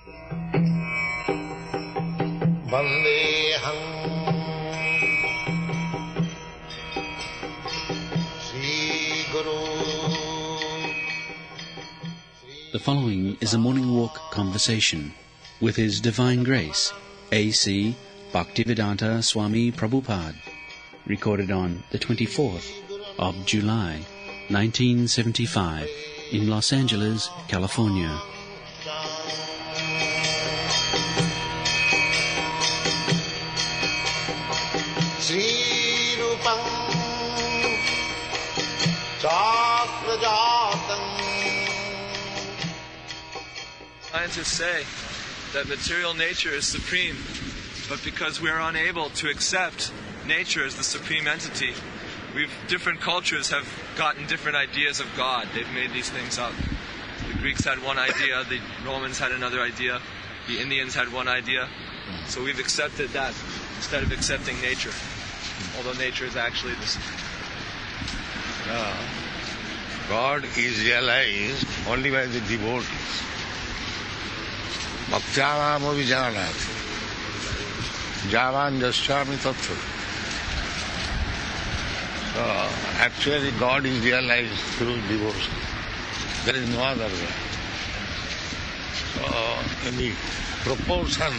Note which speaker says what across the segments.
Speaker 1: Vandeham Sri Guru.
Speaker 2: The following is a morning walk conversation with His Divine Grace, A.C. Bhaktivedanta Swami Prabhupada, recorded on the 24th of July, 1975, in Los Angeles, California.
Speaker 3: Scientists say that material nature is supreme, but because we are unable to accept nature as the supreme entity, different cultures have gotten different ideas of God. They've made these things up. The Greeks had one idea, the Romans had another idea, the Indians had one idea. So we've accepted that instead of accepting nature, although nature is actually the supreme.
Speaker 1: God is realized only by the devotees. Bhaktyānām abhijanāti jāvān jasyāmi tattva. So actually God is realized through devotion. There is no other way. So in the proportion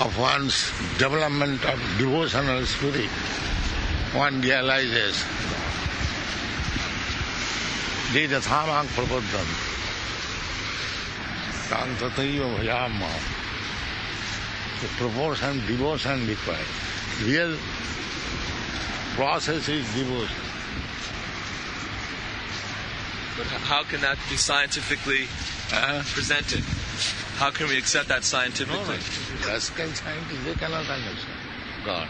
Speaker 1: of one's development of devotional spirit, one realizes de yathamāṁ prapaddhanti tāṁ tataiva bhajāmā. The proportion devotion required. Real process is devotion.
Speaker 3: But how can that be scientifically presented? How can we accept that scientifically?
Speaker 1: Classical scientists, they cannot understand God.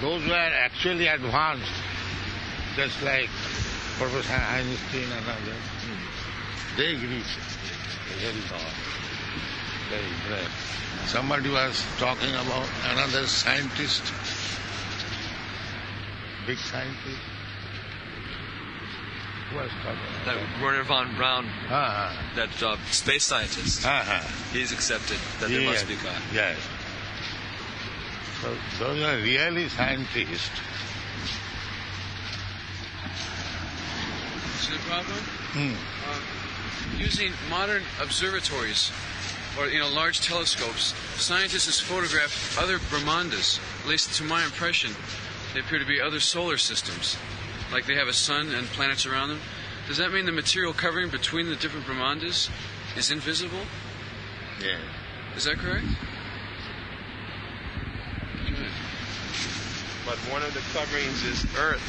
Speaker 1: Those who are actually advanced, just like Professor Einstein and others, they agree. Very God. Very great. Somebody was talking about another scientist, big scientist. Who was talking about
Speaker 3: that? Werner von Braun, that space scientist. He's accepted that there must be God.
Speaker 1: Yes. So those are really scientists.
Speaker 4: Srila Prabhupada, using modern observatories or large telescopes, scientists have photographed other Brahmandas. At least to my impression, they appear to be other solar systems, like they have a sun and planets around them. Does that mean the material covering between the different Brahmandas is invisible?
Speaker 1: Yeah.
Speaker 4: Is that correct?
Speaker 5: But one of the coverings is Earth.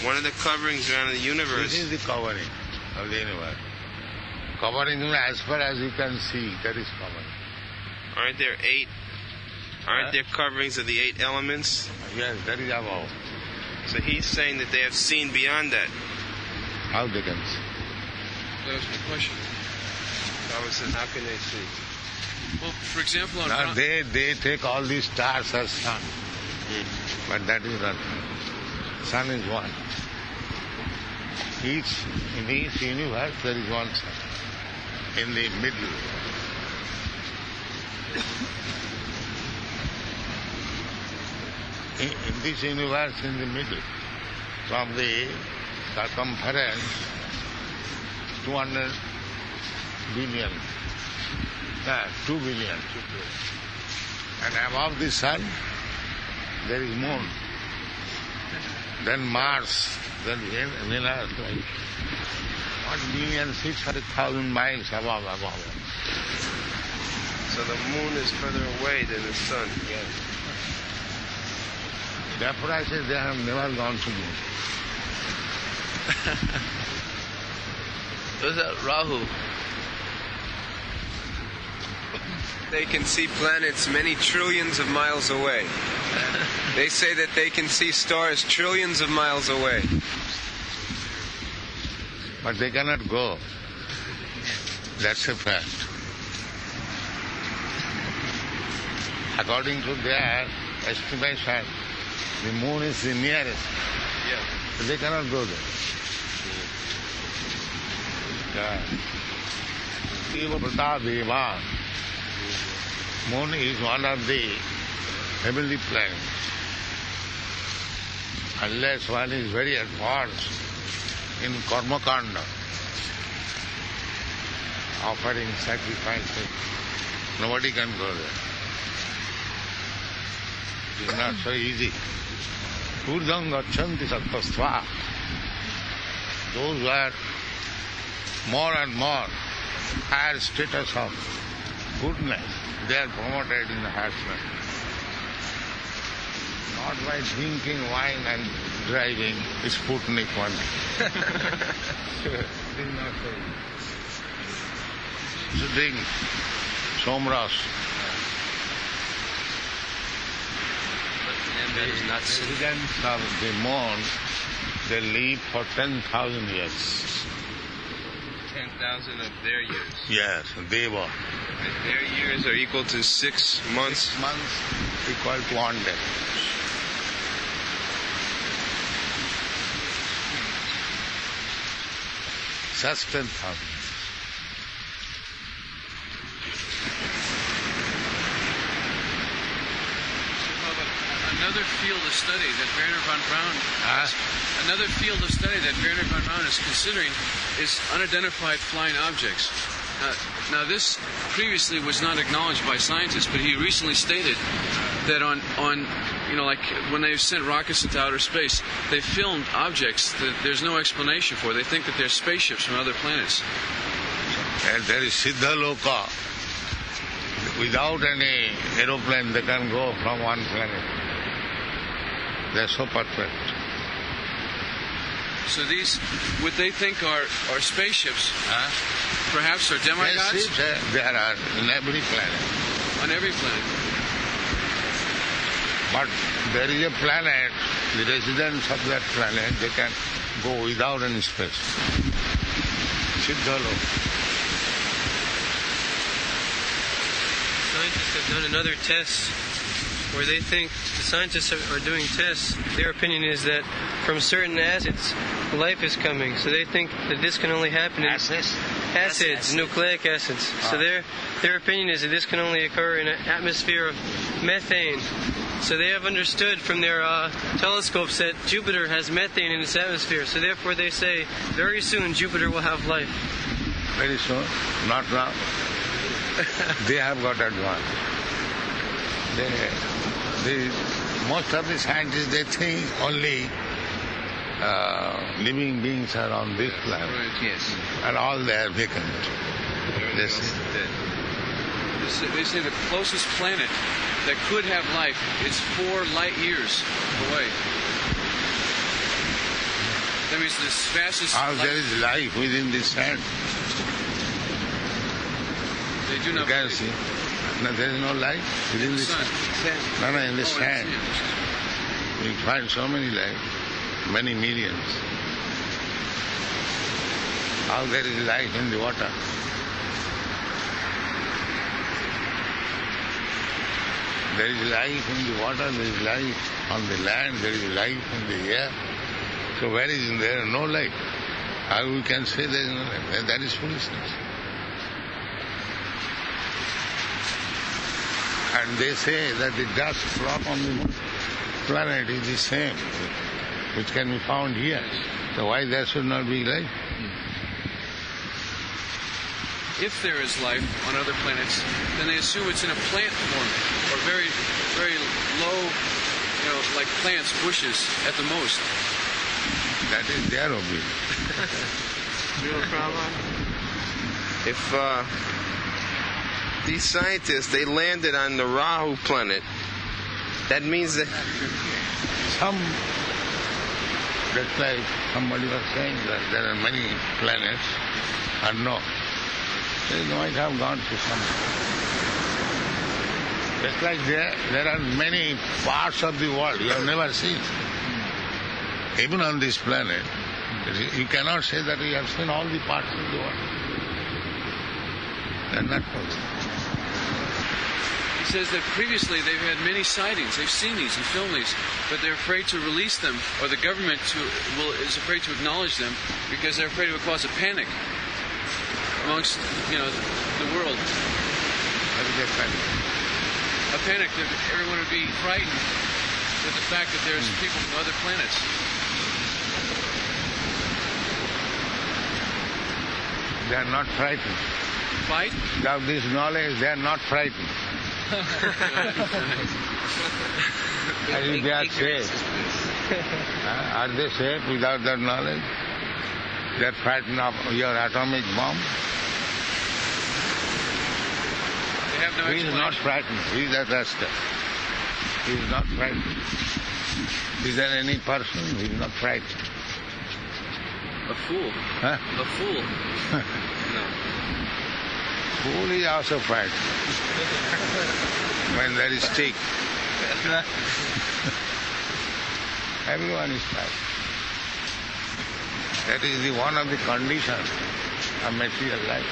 Speaker 5: One of the coverings around the universe.
Speaker 1: This is the covering of the universe. Covering as far as you can see, that is covering.
Speaker 5: Aren't there coverings of the 8 elements?
Speaker 1: Yes, that is above.
Speaker 5: So he's saying that they have seen beyond that.
Speaker 1: How they can see?
Speaker 4: That was my question.
Speaker 5: Baba says, how can they see?
Speaker 4: Well, for example, on
Speaker 1: they take all these stars as sun. But that is not. Sun is one. In each universe there is one sun. In the middle. In this universe, in the middle, from the circumference 200 billion, 2 billion. And above the sun, there is moon. Then Mars, then Venus, like 1,600,000 miles above.
Speaker 5: So the moon is further away than the sun.
Speaker 1: Yes. Therefore I say they have never gone to moon.
Speaker 4: What is that, Rahu?
Speaker 6: They can see planets many trillions of miles away. They say that they can see stars trillions of miles away.
Speaker 1: But they cannot go. That's a fact. According to their estimation, the moon is the nearest.
Speaker 6: Yeah.
Speaker 1: But they cannot go there. Prabhupada Deva. Moon is one of the heavenly planets. Unless one is very advanced in karma kanda, offering sacrifices, nobody can go there. It is not so easy. Urdham gachanti sattvastva. Those who are more and more higher status of goodness, they are promoted in the higher planet. Not by drinking wine and driving Sputnik one. It is not so easy. To drink somras.
Speaker 5: That is not
Speaker 1: The residents of the moon, they live for 10,000 years.
Speaker 5: 10,000 of their years.
Speaker 1: Yes, Deva.
Speaker 5: And their years are equal to 6 months.
Speaker 1: 6 months equal to 1 day. Just 10,000.
Speaker 4: Another field of study that Werner von Braun is considering is unidentified flying objects. Now this previously was not acknowledged by scientists, but he recently stated that on like when they've sent rockets into outer space, they filmed objects that there's no explanation for. They think that they're spaceships from other planets.
Speaker 1: And there is Siddha Loka. Without any aeroplane, they can go from one planet. They are so perfect.
Speaker 4: So these, what they think are spaceships, perhaps are demigods?
Speaker 1: Spaceships, there are in every planet.
Speaker 4: On every planet.
Speaker 1: But there is a planet, the residents of that planet, they can go without any space. Siddha Loka.
Speaker 7: Scientists have done another test where they think the scientists are doing tests. Their opinion is that from certain acids, life is coming. So they think that this can only happen in acids, nucleic acids. So their opinion is that this can only occur in an atmosphere of methane. So they have understood from their telescopes that Jupiter has methane in its atmosphere. So therefore they say very soon Jupiter will have life.
Speaker 1: Very soon, not now. They have got advanced. Most of the scientists, they think only living beings are on this planet.
Speaker 5: Yes.
Speaker 1: And all they are vacant. They
Speaker 4: say the closest planet that could have life is 4 light years away. That means the fastest...
Speaker 1: How there is life within the sand.
Speaker 4: They do not
Speaker 1: you can see. No, there is no life within the sand. No, in the sand. We find so many life, many millions. How there is life in the water. There is life in the water, there is life on the land, there is life in the air. So where is there no life? How we can say there is no life? That is foolishness. And they say that the dust brought on the planet is the same, which can be found here. So why there should not be life?
Speaker 4: If there is life on other planets, then they assume it's in a plant form, or very, very low, like plants, bushes at the most.
Speaker 1: That is their opinion.
Speaker 5: If these scientists, they landed on the Rahu planet, that means that
Speaker 1: that's like somebody was saying that there are many planets, and no. They might have gone to some. Just like there are many parts of the world you have never seen. Even on this planet, you cannot say that you have seen all the parts of the world. They are not possible.
Speaker 4: He says that previously they've had many sightings. They've seen these and filmed these, but they're afraid to release them, or the government is afraid to acknowledge them because they're afraid it would cause a panic. amongst, the world.
Speaker 1: What is that panic?
Speaker 4: A panic that everyone would be frightened with the fact that there's people from other planets.
Speaker 1: They are not frightened.
Speaker 4: Frightened?
Speaker 1: Without this knowledge, they are not frightened. And if they are safe, are they safe without that knowledge? They are frightened of your atomic bomb.
Speaker 4: They have no
Speaker 1: He is not
Speaker 4: explanation.
Speaker 1: frightened. He is a rascal. He is not frightened. Is there any person who is not frightened?
Speaker 4: A fool.
Speaker 1: Huh?
Speaker 4: A fool. No.
Speaker 1: Fool is also frightened. When there is stick. Everyone is frightened. That is one of the conditions of material life.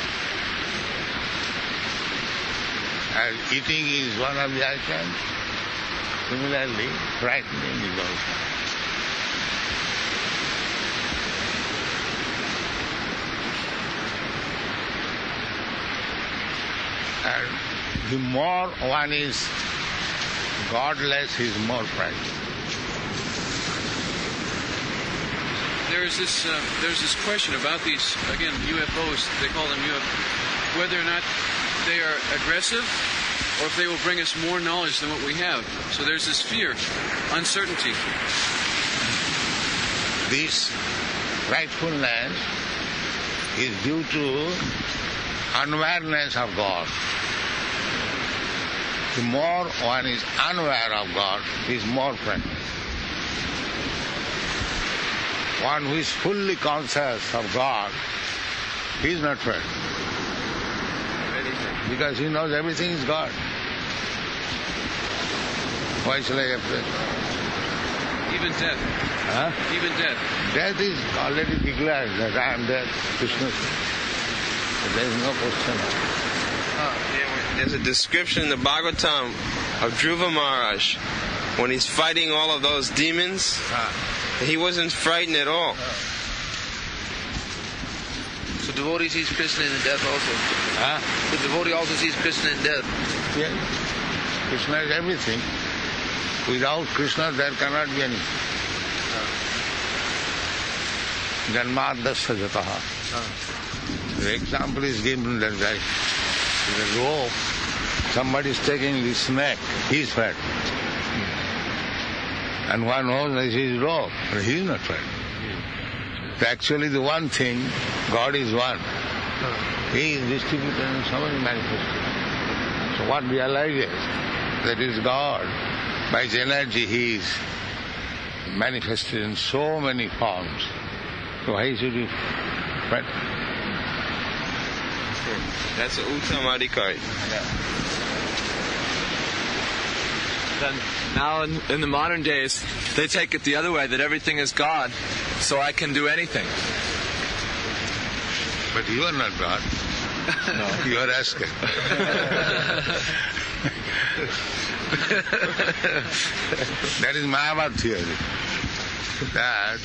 Speaker 1: As eating is one of the items, similarly, frightening is also. And the more one is godless, he is more frightened.
Speaker 4: There's this question about these, again, UFOs, they call them UFOs, whether or not they are aggressive or if they will bring us more knowledge than what we have. So there's this fear, uncertainty.
Speaker 1: This frightfulness is due to unawareness of God. The more one is unaware of God, he is more frightened. One who is fully conscious of God, he is not frightened. Because he knows everything is God. Why shall I afraid?
Speaker 4: Even death.
Speaker 1: Huh?
Speaker 4: Even death.
Speaker 1: Death is already declared that I am dead. Krishna said. There is no question.
Speaker 5: There's a description in the Bhagavatam of Dhruva Maharaj when he's fighting all of those demons. He wasn't frightened at all.
Speaker 8: So devotee sees Krishna in death also.
Speaker 1: Huh?
Speaker 8: The devotee also sees Krishna in death.
Speaker 1: Yes. Krishna is everything. Without Krishna there cannot be anything. Janmadasya jataha. The example is given that the rope, somebody is taking the snake, he is fat. And one knows that he is rope, but he is not fat. Actually the one thing, God is one. He is distributed in so many manifestations. So one realizes that is God. By his energy he is manifested in so many forms. So why should we fight?
Speaker 5: That's an Uttamadikari.
Speaker 3: Then now in the modern days, they take it the other way, that everything is God, so I can do anything.
Speaker 1: But you are not God. No. You are asking. That is Mayavad theory. That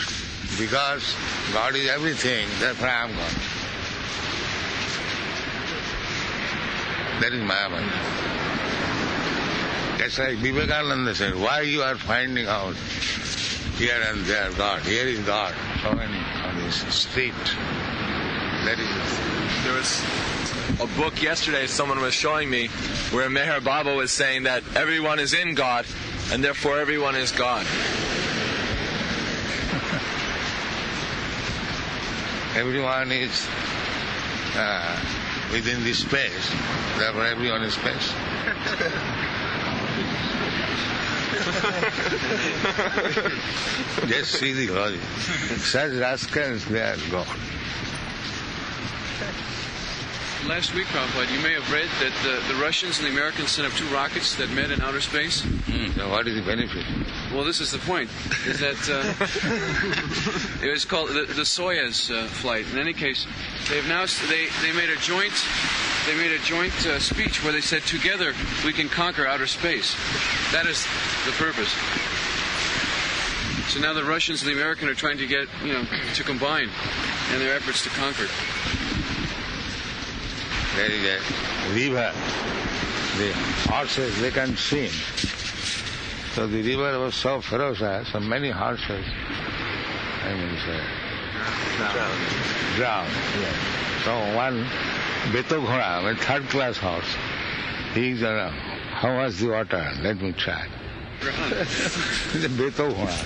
Speaker 1: because God is everything, therefore I am God. That is Mayavad. That's like Vivekananda said, why you are finding out here and there God, here is God, so many on this street. That is it.
Speaker 3: There was a book yesterday someone was showing me where Meher Baba was saying that everyone is in God and therefore everyone is God.
Speaker 1: Everyone is within this space, therefore everyone is space. Just see the logic. Such rascals, they are God.
Speaker 4: Last week, Prabhupada, you may have read that the Russians and the Americans sent up 2 rockets that met in outer space.
Speaker 1: So what is the benefit?
Speaker 4: Well, this is the point, is that it was called the Soyuz flight. In any case, they have now they made a joint speech where they said together we can conquer outer space. That is the purpose. So now the Russians and the Americans are trying to get to combine in their efforts to conquer.
Speaker 1: there is a river. The horses, they can swim. So the river was so ferocious, so many horses, drowned. Yeah. So one Beto Ghora, a third class horse, he's how was the water? Let me try. The Beto Ghora.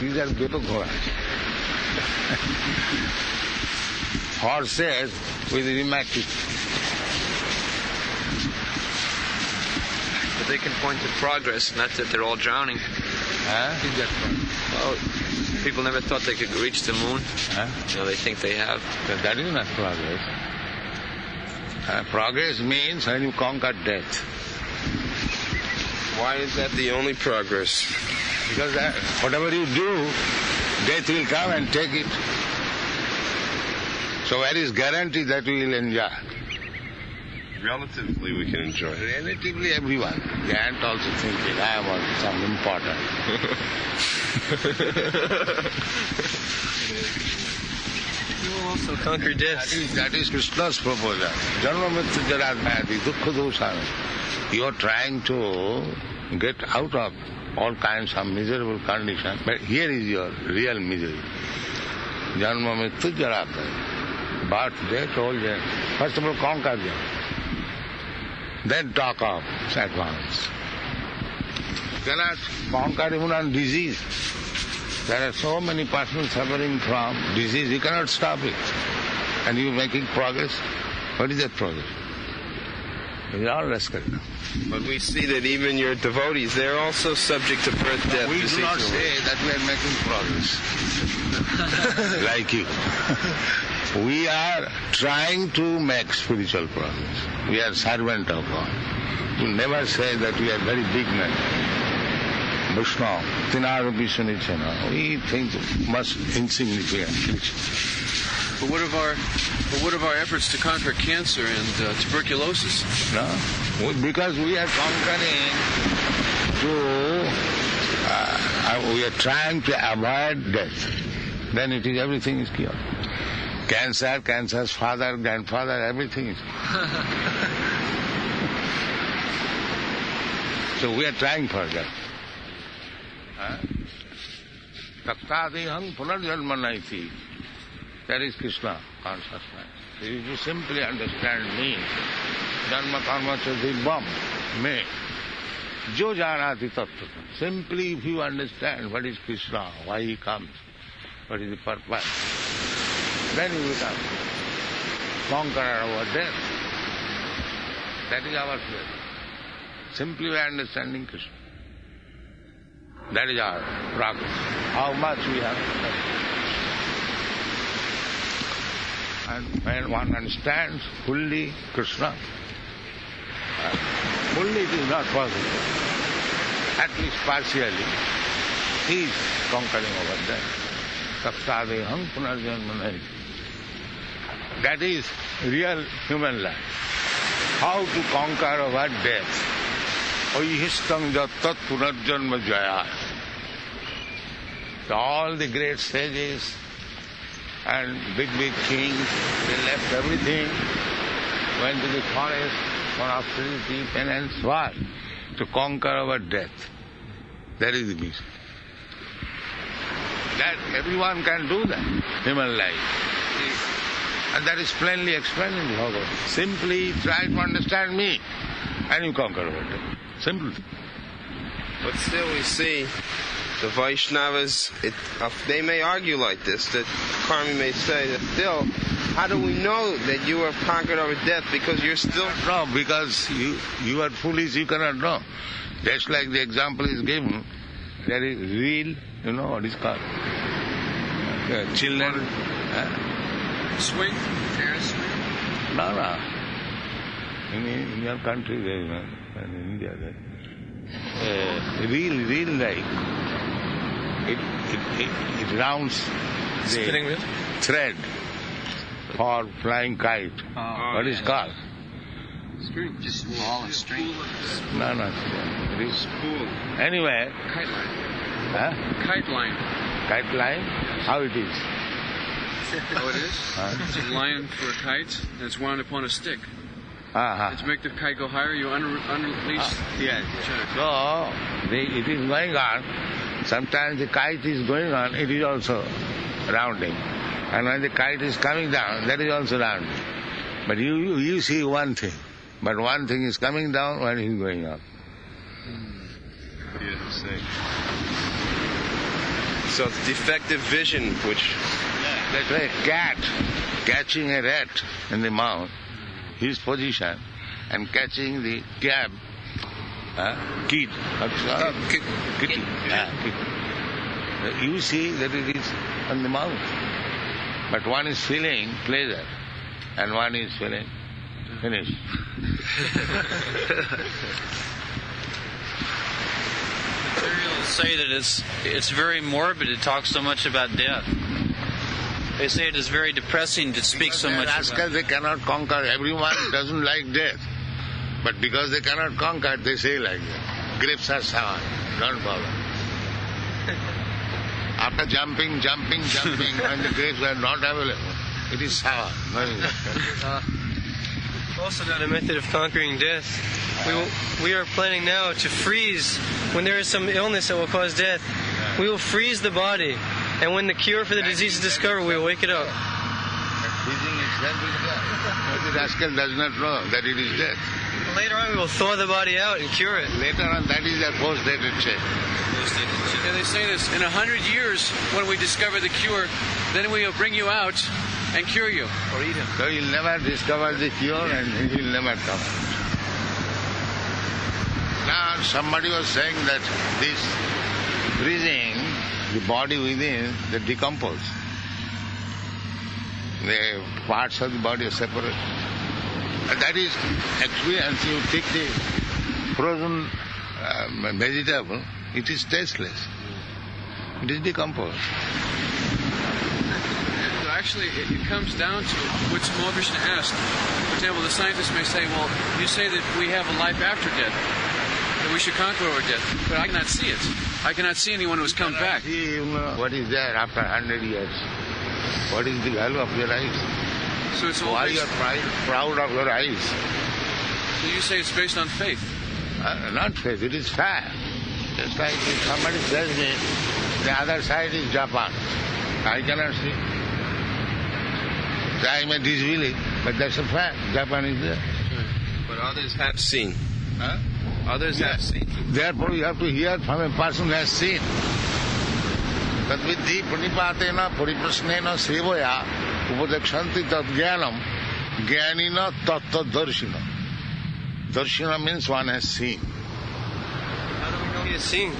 Speaker 1: These are Beto Ghora. Horses with rheumatic.
Speaker 6: But they can point to progress, not that they're all drowning. Well, people never thought they could reach the moon. They think they have.
Speaker 1: But that is not progress. Progress means when you conquer death.
Speaker 5: Why is that the only progress?
Speaker 1: Because whatever you do, death will come and take it. So where is guarantee that we will enjoy?
Speaker 5: Relatively, we can enjoy it.
Speaker 1: Relatively, everyone. The ant also thinking, I want some important.
Speaker 7: You will also conquer death.
Speaker 1: That is Krishna's proposal. Janma mrityu jara vyadhi dukkha dosami. You are trying to get out of all kinds of miserable conditions, but here is your real misery. Janma mrityu jara vyadhi. Birth, death, old age. First of all, conquer them. Then talk of advance. You cannot conquer even on disease. There are so many persons suffering from disease, you cannot stop it. And you making progress. What is that progress? It is all rascal.
Speaker 5: But we see that even your devotees, they're also subject to birth, death,
Speaker 1: We
Speaker 5: disease.
Speaker 1: do not say that we are making progress. Like you. We are trying to make spiritual progress. We are servant of God. We never say that we are very big men. Vishnu, Tinarupi Sunichana. We think much insignificant.
Speaker 4: But what of our efforts to conquer cancer and tuberculosis?
Speaker 1: No? Because we are conquering we are trying to avoid death. Then everything is cured. Cancer, cancer's father, grandfather, everything is. So we are trying for that. Tattadihang punarjanmanaiti. That is Krishna consciousness. If you simply understand me, Janma karma chadibam, me, jo janati tattva. Simply if you understand what is Krishna, why he comes, what is the purpose, then you become conqueror over death. That is our faith. Simply by understanding Krishna. That is our progress. How much we have done. And when one understands fully Krishna, fully it is not possible. At least partially, he is conquering over death. Saptadeham punarjanmanai. That is real human life. How to conquer over death. Oihistang jattat punarjanma jaya. All the great sages and big kings, they left everything, went to the forest for austerity, penance, what? To conquer over death. That is the mission. That everyone can do that, human life. And that is plainly explained in the Bhagavad. Simply try to understand me, and you conquer over death. Simple.
Speaker 5: But still we see the Vaishnavas, they may argue like this, that Karmi may say that still, how do we know that you have conquered over death? Because you're still...
Speaker 1: No, because you are foolish, you cannot know. Just like the example is given, there is real, you know what is called? Children.
Speaker 4: Swing? Ferris swing?
Speaker 1: No. In your country, there is in India, there. Real like. It rounds the thread for flying kite. What is called?
Speaker 4: String. Just ball of string.
Speaker 1: No. It is spool. Anyway,
Speaker 4: Kite line.
Speaker 1: Huh?
Speaker 4: Kite line.
Speaker 1: Kite line? How it is?
Speaker 4: Oh, it is? It's a line for a kite, and it's wound upon a stick. And to make the kite go higher, you unleash.
Speaker 1: Yes. So, it is going on. Sometimes the kite is going on, it is also rounding. And when the kite is coming down, that is also rounding. But you see one thing. But one thing is coming down, one is going up.
Speaker 5: Yes, so it's defective vision, which...
Speaker 1: That's like a cat catching a rat in the mouth, his position, and catching the cab, kitty. You see that it is on the mouth. But one is feeling pleasure, and one is feeling finished.
Speaker 9: Materials say that it's very morbid. It talks so much about death. They say it is very depressing to speak so much about.
Speaker 1: They cannot conquer. Everyone doesn't like death. But because they cannot conquer, they say like that. Grapes are sour. Don't bother. After jumping, when the grapes were not available, it is sour.
Speaker 7: Also not a method of conquering death. We are planning now to freeze when there is some illness that will cause death. We will freeze the body. And when the cure for the disease is discovered, we will wake it up.
Speaker 1: Freezing itself is death. But the rascal does not know that it is death.
Speaker 7: Later on, we will thaw the body out and cure it.
Speaker 1: Later on, that is a post-dated change.
Speaker 4: Yeah, they say this. In 100 years, when we discover the cure, then we will bring you out and cure you. Or eat him.
Speaker 1: So he'll never discover the cure and he'll never come. Now, somebody was saying that this freezing, the body within, they decompose. The parts of the body are separate. And that is actually, as you take the frozen vegetable, it is tasteless. It is decomposed.
Speaker 4: So actually, it comes down to what Small Krishna asked. For example, the scientists may say, well, you say that we have a life after death, that we should conquer our death, but I cannot see it. I cannot see anyone who has come back.
Speaker 1: See, what is there after 100 years? What is the value of your eyes?
Speaker 4: So it's all
Speaker 1: why
Speaker 4: based...
Speaker 1: you are proud of your eyes?
Speaker 4: So you say it's based on faith?
Speaker 1: Not faith, it is fact. Just like if somebody tells me the other side is Japan, I cannot see. So I may disbelieve, but that's a fact. Japan is there.
Speaker 5: But others have seen.
Speaker 1: Huh?
Speaker 5: Others have seen.
Speaker 1: Therefore you have to hear from a person who has seen. Tad vidhi pranipatena pariprasnena sevoya upadekshanti tad jnanam jnanina tattva darshina. Darshina means one has seen.
Speaker 7: How do we know he has seen?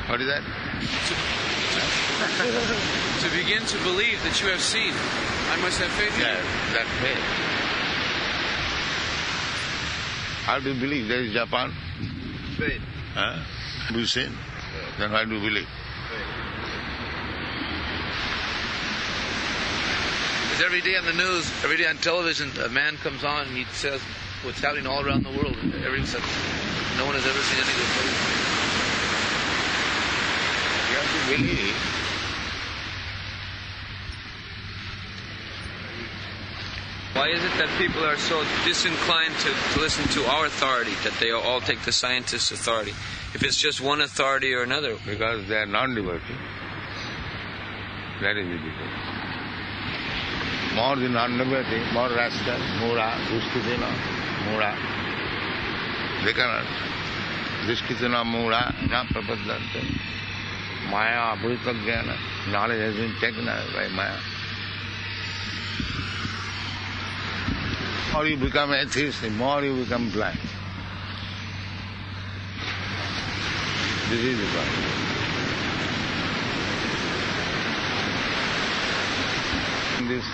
Speaker 1: What is that?
Speaker 4: To begin to believe that you have seen, I must have faith in you.
Speaker 1: Yes, that faith. How do you believe there is Japan?
Speaker 5: Faith.
Speaker 1: Huh? Do you see? Then how do you believe?
Speaker 8: Because every day on the news, every day on television, a man comes on and he says what's happening all around the world. No one has ever seen anything like it.
Speaker 1: You have to believe.
Speaker 6: Why is it that people are so disinclined to listen to our authority, that they all take the scientist's authority? If it's just one authority or another.
Speaker 1: Because they are non-devotee. That is the difference. More the non-devotee, more rascal, mura, duskitina, mura. They cannot. Duskitina, mura, na prapadante. Maya, abhita jnana. Knowledge has been taken by Maya. The more you become atheist, the more you become blind. This is the problem. This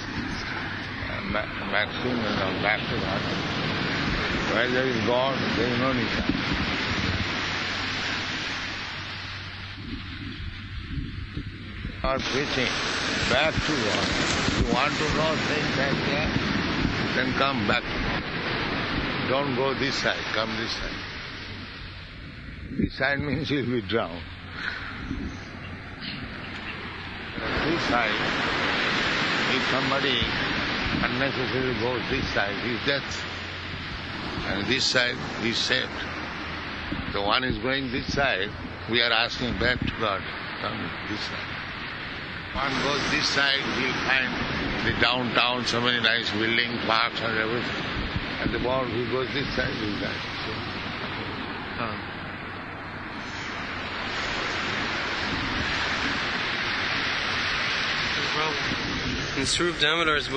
Speaker 1: maximum back to God. Where there is God, there is no Nisha. Or preaching back to God. If you want to know things like that, then come back. don't go this side, come this side. This side means you'll be drowned. This side, if somebody unnecessarily goes this side, he's death. And this side, he's saved. The one is going this side, we are asking back to God, come this side. One goes this side, he'll find the downtown, so many nice buildings, parks and everything. And the one who goes this side, he'll die.
Speaker 7: In Srila Damodar's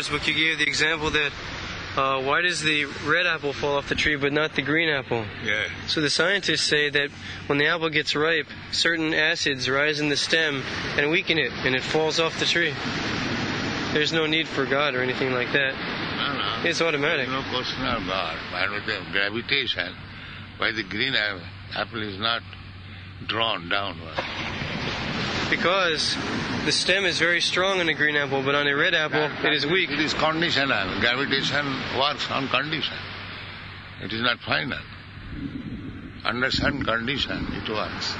Speaker 7: book, you gave the example that why does the red apple fall off the tree but not the green apple?
Speaker 1: Yeah.
Speaker 7: So the scientists say that when the apple gets ripe, certain acids rise in the stem and weaken it, and it falls off the tree. There's no need for God or anything like that.
Speaker 1: No.
Speaker 7: It's automatic.
Speaker 1: No question of God. But with the gravitation, why the green apple is not drawn downward?
Speaker 7: Because the stem is very strong on a green apple, but on a red apple, it is weak.
Speaker 1: It is conditional. Gravitation works on condition. It is not final. Under certain condition, it works.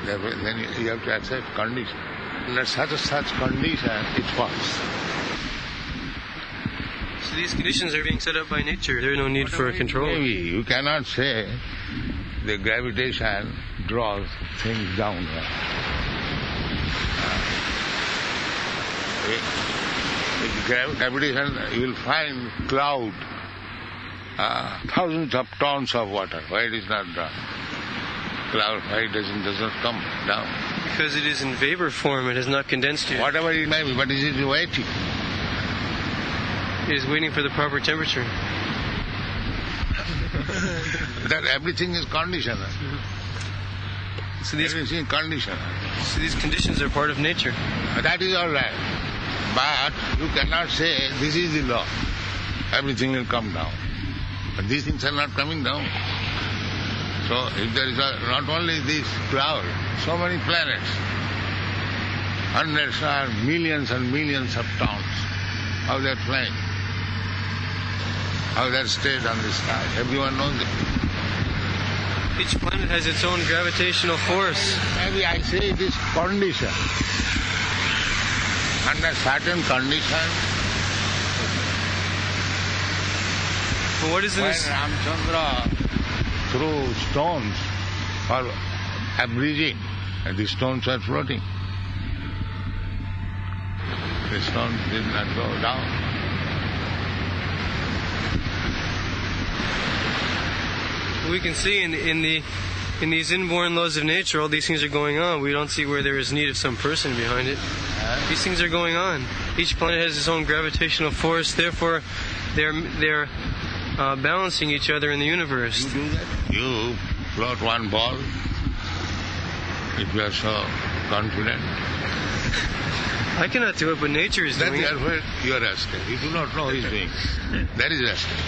Speaker 1: Then you have to accept condition. Under such condition, it works.
Speaker 7: So these conditions are being set up by nature. There is no need for control.
Speaker 1: Maybe you cannot say the gravitation draws things downward. Gravitation, you will find cloud, thousands of tons of water. Why it is not drawn? Cloud, why it does not come down?
Speaker 7: Because it is in vapor form, it has not condensed yet.
Speaker 1: Whatever it may be, but it is waiting.
Speaker 7: It is waiting for the proper temperature.
Speaker 1: That everything is conditional.
Speaker 7: So these conditions are part of nature.
Speaker 1: That is all right. But you cannot say this is the law. Everything will come down. But these things are not coming down. So if there is not only this cloud, so many planets, hundreds and millions of towns, how they are flying, how they are stayed on the sky. Everyone knows it.
Speaker 7: Each planet has its own gravitational force.
Speaker 1: Maybe I say it is condition. Under certain condition,
Speaker 7: but what is
Speaker 1: when
Speaker 7: this?
Speaker 1: Ramchandra threw stones for abridging, and the stones were floating. The stones did not go down.
Speaker 7: We can see in these inborn laws of nature, all these things are going on. We don't see where there is need of some person behind it. These things are going on. Each planet has its own gravitational force. Therefore, they're balancing each other in the universe.
Speaker 1: You do that? You float one ball if you are so confident.
Speaker 7: I cannot do it, but nature is doing it.
Speaker 1: That's where you are rested. You do not know his doing. That is rested.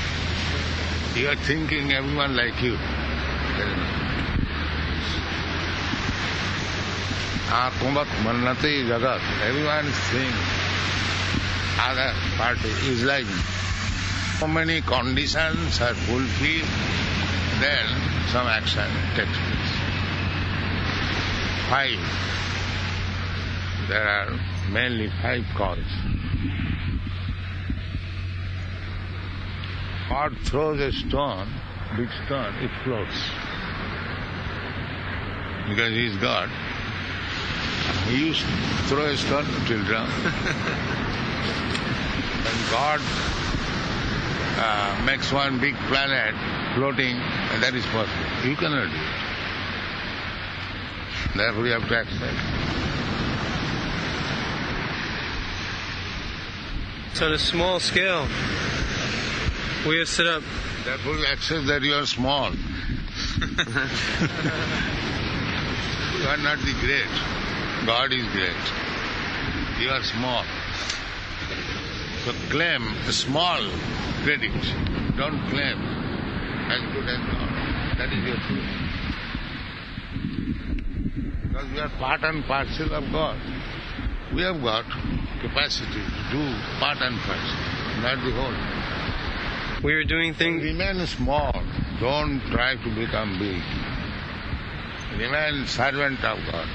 Speaker 1: You are thinking everyone like you. Everyone is saying other party is like so many conditions are fulfilled, then some action takes place. 5. There are mainly 5 causes. God throws a stone, big stone, it floats. Because he is God. He used to throw a stone, it will drown. When God makes one big planet floating, that is possible. You cannot do it. Therefore you have to accept.
Speaker 7: It's on a small scale. We have set up.
Speaker 1: Therefore you accept that you are small. You are not the great. God is great. You are small. So claim small credit. Don't claim as good as God. That is your truth. Because we are part and parcel of God. We have got capacity to do part and parcel, not the whole.
Speaker 7: we are doing things.
Speaker 1: Remain small. Don't try to become big. Remain servant of God.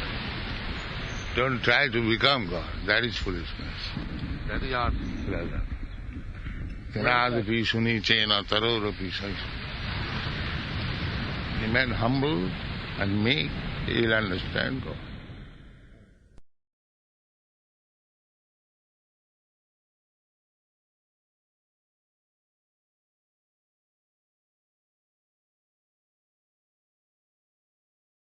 Speaker 1: Don't try to become God. That is foolishness. That is our pleasure. Kenadapi suni chena tarorapi sansa. Remain humble and meek. You will understand God.